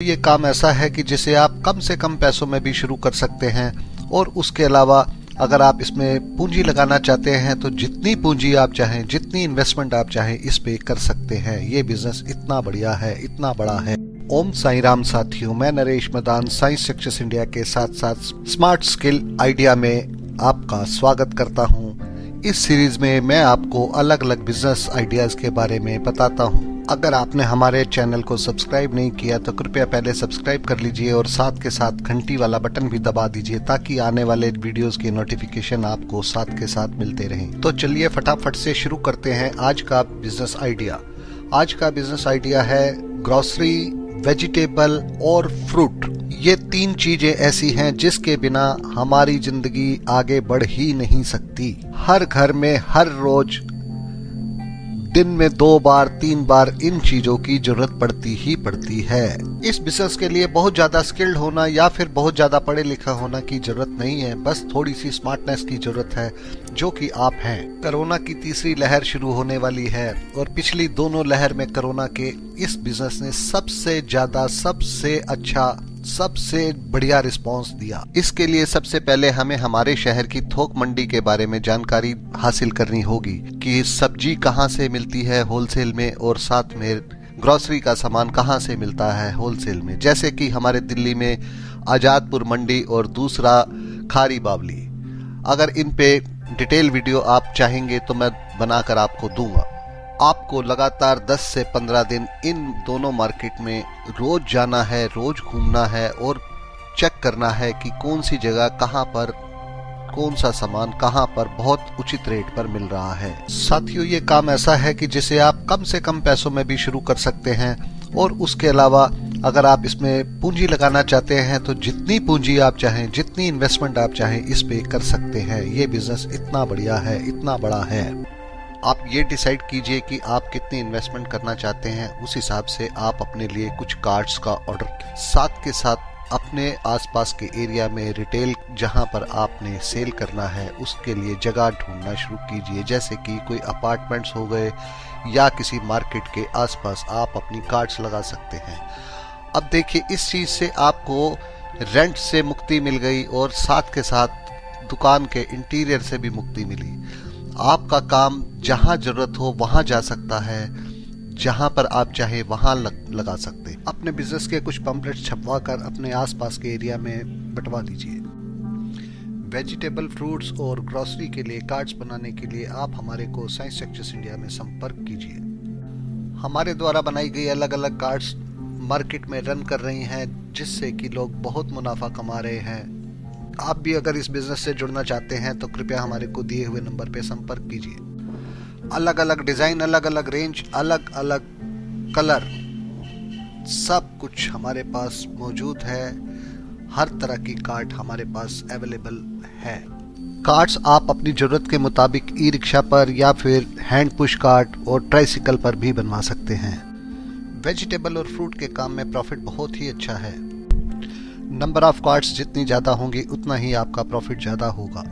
ये काम ऐसा है कि जिसे आप कम से कम पैसों में भी शुरू कर सकते हैं और उसके अलावा अगर आप इसमें पूंजी लगाना चाहते हैं तो जितनी पूंजी आप चाहें, जितनी इन्वेस्टमेंट आप चाहें इस पे कर सकते हैं। ये बिजनेस इतना बढ़िया है, इतना बड़ा है। ओम साई राम साथियों, मैं Naresh Madan science success India के साथ साथ स्मार्ट स्किल आइडिया में आपका स्वागत करता हूं। इस सीरीज में मैं आपको अलग अलग बिजनेस आइडियाज के बारे में बताता हूं। अगर आपने हमारे चैनल को सब्सक्राइब नहीं किया तो कृपया पहले सब्सक्राइब कर लीजिए और साथ के साथ घंटी वाला बटन भी दबा दीजिए ताकि आने वाले वीडियोस की नोटिफिकेशन आपको साथ के साथ मिलते रहें। तो चलिए फटाफट से शुरू करते हैं आज का बिजनेस आइडिया। आज का बिजनेस आइडिया है ग्रोसरी, वेजिटेबल और फ्रूट। ये तीन चीजें ऐसी हैं जिसके बिना हमारी जिंदगी आगे बढ़ ही नहीं सकती। हर घर में हर रोज दिन में 2 बार 3 बार इन चीजों की जरूरत पड़ती ही पड़ती है। इस बिजनेस के लिए बहुत ज्यादा स्किल्ड होना या फिर बहुत ज्यादा पढ़े लिखा होना की जरूरत नहीं है, बस थोड़ी सी स्मार्टनेस की जरूरत है, जो कि आप हैं। कोरोना की तीसरी लहर शुरू होने वाली है और पिछली दोनों लहर में कोरोना के इस बिजनेस ने सबसे ज्यादा, सबसे अच्छा, सबसे बढ़िया रिस्पांस दिया। इसके लिए सबसे पहले हमें हमारे शहर की थोक मंडी के बारे में जानकारी हासिल करनी होगी कि सब्जी कहां से मिलती है होलसेल में और साथ में ग्रोसरी का सामान कहां से मिलता है होलसेल में। जैसे कि हमारे दिल्ली में आजादपुर मंडी और दूसरा खारी बावली। अगर इन पे डिटेल वीडियो आप चाहेंगे तो मैं बनाकर आपको दूंगा। आपको लगातार 10 से 15 दिन इन दोनों मार्केट में रोज जाना है, रोज घूमना है और चेक करना है कि कौन सी जगह कहां पर कौन सा सामान कहां पर बहुत उचित रेट पर मिल रहा है। साथियों, ये काम ऐसा है कि जिसे आप कम से कम पैसों में भी शुरू कर सकते हैं और उसके अलावा अगर आप इसमें पूंजी लगाना चाहते हैं तो जितनी पूंजी आप चाहें, जितनी इन्वेस्टमेंट आप चाहें इस पे कर सकते हैं। ये बिजनेस इतना बढ़िया है, इतना बड़ा है। आप ये डिसाइड कीजिए कि आप कितनी इन्वेस्टमेंट करना चाहते हैं, उस हिसाब से आप अपने लिए कुछ कार्ड्स का ऑर्डर। साथ के साथ अपने आसपास के एरिया में रिटेल जहां पर आपने सेल करना है उसके लिए जगह ढूंढना शुरू कीजिए। जैसे कि कोई अपार्टमेंट्स हो गए या किसी मार्केट के आसपास आप अपनी कार्ड्स लगा सकते हैं। अब देखिए, इस चीज से आपको रेंट से मुक्ति मिल गई और साथ के साथ दुकान के इंटीरियर से भी मुक्ति मिली। आपका काम जहां जरूरत हो वहां जा सकता है, जहां पर आप चाहे वहां लगा सकते हैं। अपने बिजनेस के कुछ पंपलेट्स छपवा कर अपने आसपास के एरिया में बंटवा दीजिए। वेजिटेबल, फ्रूट्स और ग्रोसरी के लिए कार्ड्स बनाने के लिए आप हमारे को साइंस सक्सेस इंडिया में संपर्क कीजिए। हमारे द्वारा बनाई गई अलग अलग कार्ड्स मार्केट में रन कर रही हैं, जिससे कि लोग बहुत मुनाफा कमा रहे हैं। आप भी अगर इस बिजनेस से जुड़ना चाहते हैं तो कृपया हमारे को दिए हुए नंबर पे संपर्क कीजिए। अलग अलग डिजाइन, अलग अलग रेंज, अलग अलग कलर, सब कुछ हमारे पास मौजूद है। हर तरह की कार्ड हमारे पास अवेलेबल है। कार्ड्स आप अपनी जरूरत के मुताबिक ई रिक्शा पर या फिर हैंड पुश कार्ड और ट्राइसिकल पर भी बनवा सकते हैं। वेजिटेबल और फ्रूट के काम में प्रॉफिट बहुत ही अच्छा है। नंबर ऑफ कार्ड्स जितनी ज़्यादा होंगी उतना ही आपका प्रॉफिट ज़्यादा होगा।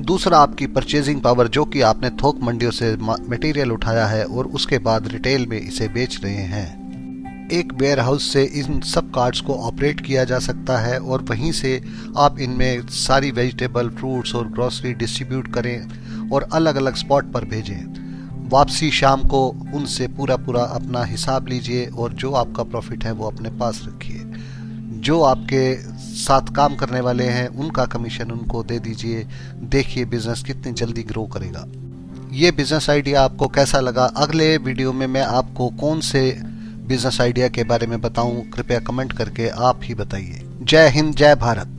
दूसरा, आपकी परचेजिंग पावर, जो कि आपने थोक मंडियों से मटेरियल उठाया है और उसके बाद रिटेल में इसे बेच रहे हैं। एक वेयर हाउस से इन सब कार्ड्स को ऑपरेट किया जा सकता है और वहीं से आप इनमें सारी वेजिटेबल, फ्रूट्स और ग्रोसरी डिस्ट्रीब्यूट करें और अलग अलग स्पॉट पर भेजें। वापसी शाम को उनसे पूरा अपना हिसाब लीजिए और जो आपका प्रॉफिट है वो अपने पास रखिए। जो आपके साथ काम करने वाले हैं उनका कमीशन उनको दे दीजिए। देखिए बिजनेस कितनी जल्दी ग्रो करेगा। ये बिजनेस आइडिया आपको कैसा लगा? अगले वीडियो में मैं आपको कौन से बिजनेस आइडिया के बारे में बताऊं, कृपया कमेंट करके आप ही बताइए। जय हिंद, जय भारत।